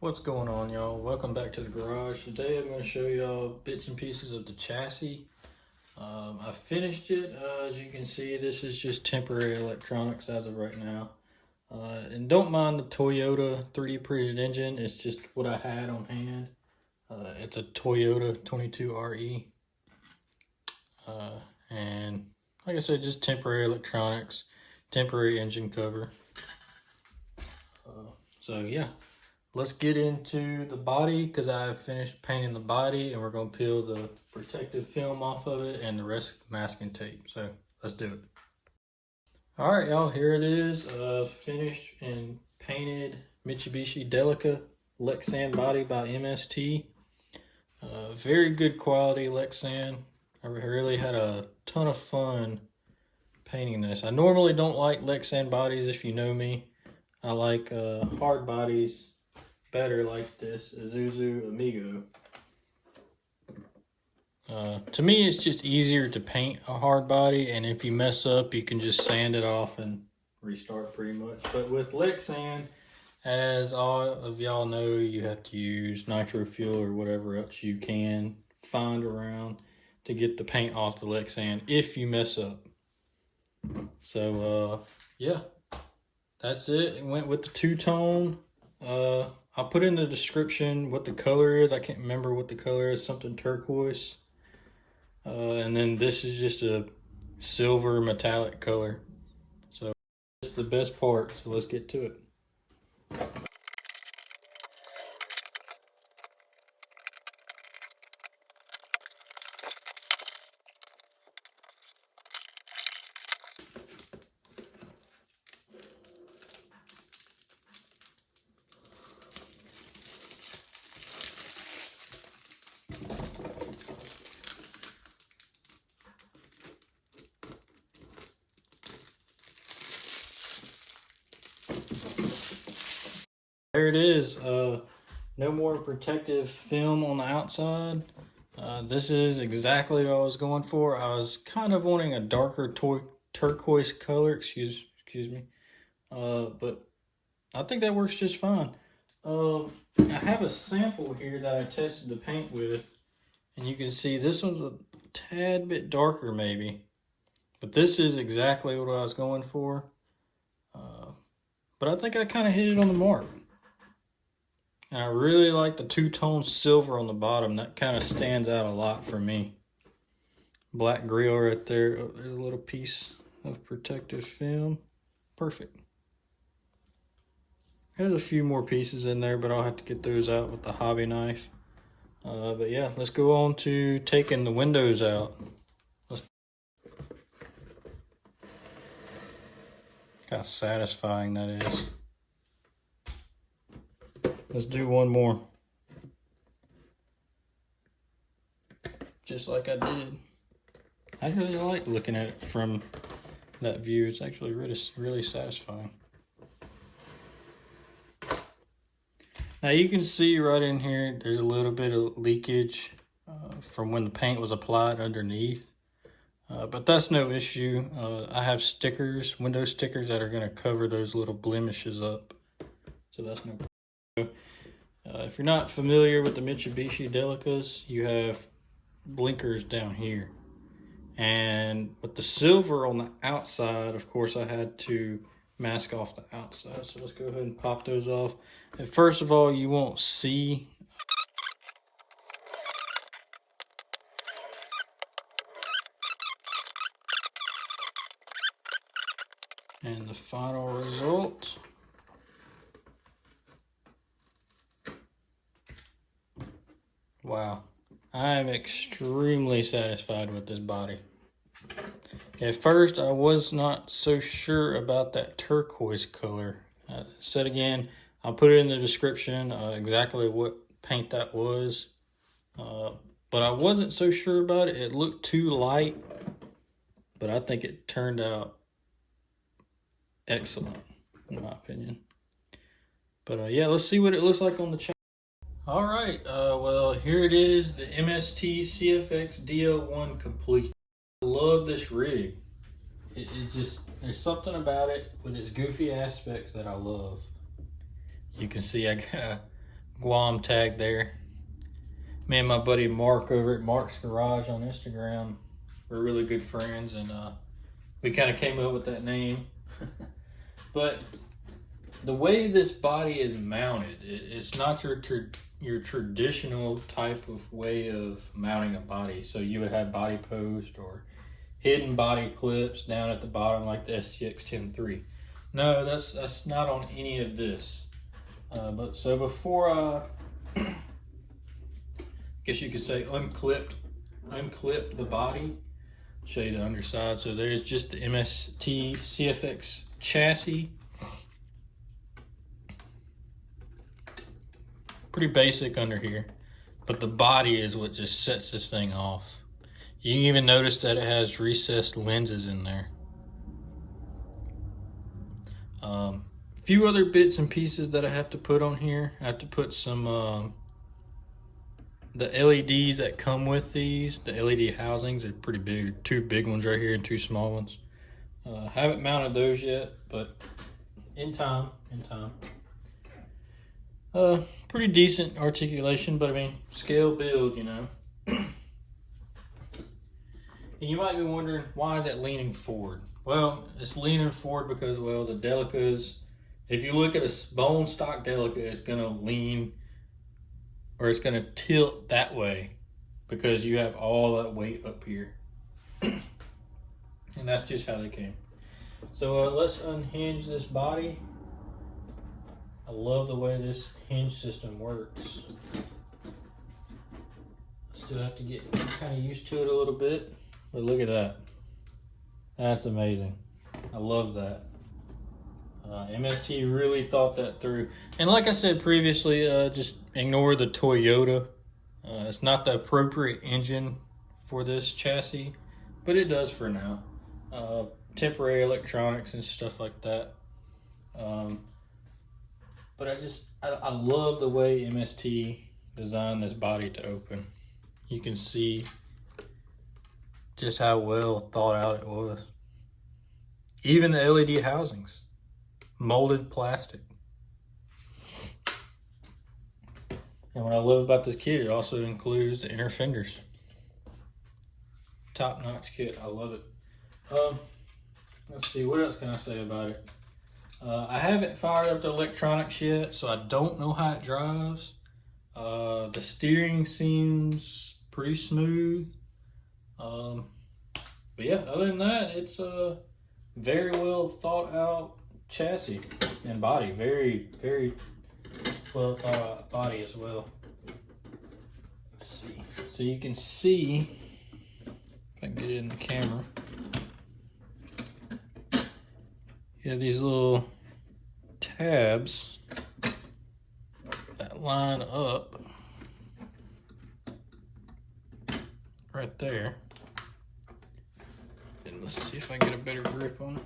What's going on, y'all? Welcome back to the garage. Today I'm going to show y'all bits and pieces of the chassis. I finished it. As you can see, this is just temporary electronics as of right now. And don't mind the Toyota 3D printed engine. It's just what I had on hand. It's a Toyota 22RE. And like I said, just temporary electronics, temporary engine cover. So yeah. Let's get into the body because I've finished painting the body and we're going to peel the protective film off of it and the rest masking tape. So let's do it. All right, y'all, here it is. Finished and painted Mitsubishi Delica Lexan body by MST. Very good quality Lexan. I really had a ton of fun painting this. I normally don't like Lexan bodies if you know me. I like hard bodies better, like this Isuzu Amigo. To me, it's just easier to paint a hard body, and if you mess up, you can just sand it off and restart pretty much. But with Lexan, as all of y'all know, you have to use nitro fuel or whatever else you can find around to get the paint off the Lexan if you mess up. So yeah, that's it. It went with the two-tone. I'll put in the description what the color is. I can't remember what the color is, something turquoise. And then this is just a silver metallic color. So it's the best part, so let's get to it. There it is. No more protective film on the outside. This is exactly what I was going for. I was kind of wanting a darker turquoise color, excuse me. But I think that works just fine. I have a sample here that I tested the paint with, and you can see this one's a tad bit darker maybe, but this is exactly what I was going for. But I think I kind of hit it on the mark. And I really like the two-tone silver on the bottom. That kind of stands out a lot for me. Black grill right there. Oh, there's a little piece of protective film. Perfect. There's a few more pieces in there, but I'll have to get those out with the hobby knife. But yeah, let's go on to taking the windows out. Kind of satisfying that is. Let's do one more. Just like I did. I really like looking at it from that view. It's actually really satisfying. Now you can see right in here, there's a little bit of leakage from when the paint was applied underneath. But that's no issue. I have stickers, window stickers that are going to cover those little blemishes up. So that's no problem. If you're not familiar with the Mitsubishi Delicas, you have blinkers down here. And with the silver on the outside, of course, I had to mask off the outside. So let's go ahead and pop those off. And first of all, you won't see and the final result. Wow, I am extremely satisfied with this body. At first, I was not so sure about that turquoise color. Said again, I'll put it in the description exactly what paint that was. But I wasn't so sure about it. It looked too light, but I think it turned out excellent, in my opinion. But yeah, let's see what it looks like on the channel. All right, well, here it is, the MST CFX DL1 complete. I love this rig. It just, there's something about it with its goofy aspects that I love. You can see I got a Guam tag there. Me and my buddy Mark over at Mark's Garage on Instagram, we're really good friends, and we kind of came up with that name. But the way this body is mounted, it's not your traditional type of way of mounting a body. So you would have body post or hidden body clips down at the bottom like the STX 10-3. No, that's not on any of this. But so before guess you could say unclip the body, show you the underside. So there's just the MST CFX chassis. Pretty basic under here, but the body is what just sets this thing off. You can even notice that it has recessed lenses in there. A few other bits and pieces that I have to put on here. I have to put some the LEDs that come with these, the LED housings. They're pretty big, 2 big ones right here and 2 small ones. Haven't mounted those yet, but in time. Pretty decent articulation, but I mean, scale build, you know. And you might be wondering, why is it leaning forward? Well, it's leaning forward because, well, the Delicas, if you look at a bone stock Delica, it's gonna lean, or it's gonna tilt that way because you have all that weight up here. And that's just how they came. So let's unhinge this body. I love the way this hinge system works. Still have to get kind of used to it a little bit, but look at that. That's amazing. I love that. MST really thought that through. And like I said previously, just ignore the Toyota. It's not the appropriate engine for this chassis, but it does for now. Temporary electronics and stuff like that. But I love the way MST designed this body to open. You can see just how well thought out it was. Even the LED housings, molded plastic. And what I love about this kit, it also includes the inner fenders. Top-notch kit, I love it. Let's see, what else can I say about it? I haven't fired up the electronics yet, so I don't know how it drives. The steering seems pretty smooth. But yeah, other than that, it's a very well thought out chassis and body. Very, very well thought out body as well. Let's see. So you can see, if I can get it in the camera. You have these little tabs that line up right there. And let's see if I can get a better grip on it.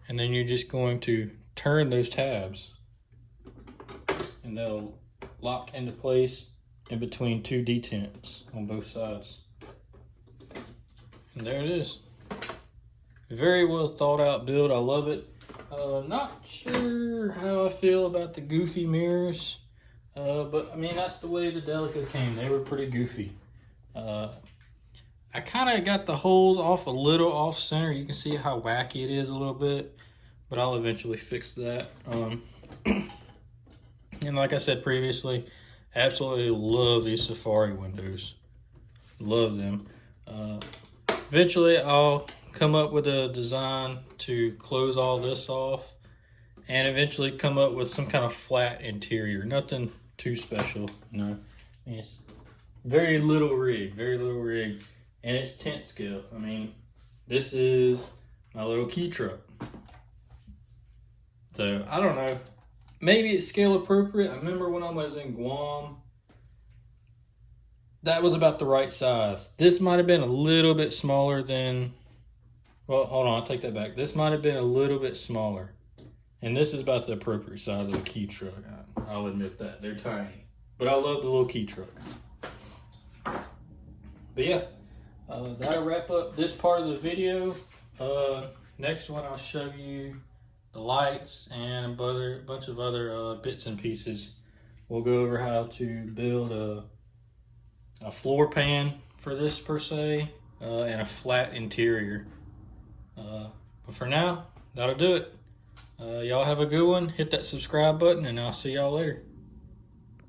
And then you're just going to turn those tabs and they'll lock into place in between 2 detents on both sides. And there it is. Very well thought out build. I love it. Not sure how I feel about the goofy mirrors, but I mean, that's the way the Delicas came. They were pretty goofy. I kind of got the holes off a little off center. You can see how wacky it is a little bit, but I'll eventually fix that. And like I said previously, absolutely love these Safari windows. Love them. Eventually I'll come up with a design to close all this off and eventually come up with some kind of flat interior. Nothing too special, no. I mean, it's very little rig, and it's tent scale. I mean, this is my little key truck. So I don't know, maybe it's scale appropriate. I remember when I was in Guam, that was about the right size. This might have been a little bit smaller than, well, hold on, I'll take that back. This might have been a little bit smaller. And this is about the appropriate size of a key truck. I'll admit that, they're tiny. But I love the little key trucks. But yeah, that'll wrap up this part of the video. Next one I'll show you the lights, and a bunch of other bits and pieces. We'll go over how to build a floor pan for this per se, and a flat interior. But for now, that'll do it. Y'all have a good one. Hit that subscribe button, and I'll see y'all later.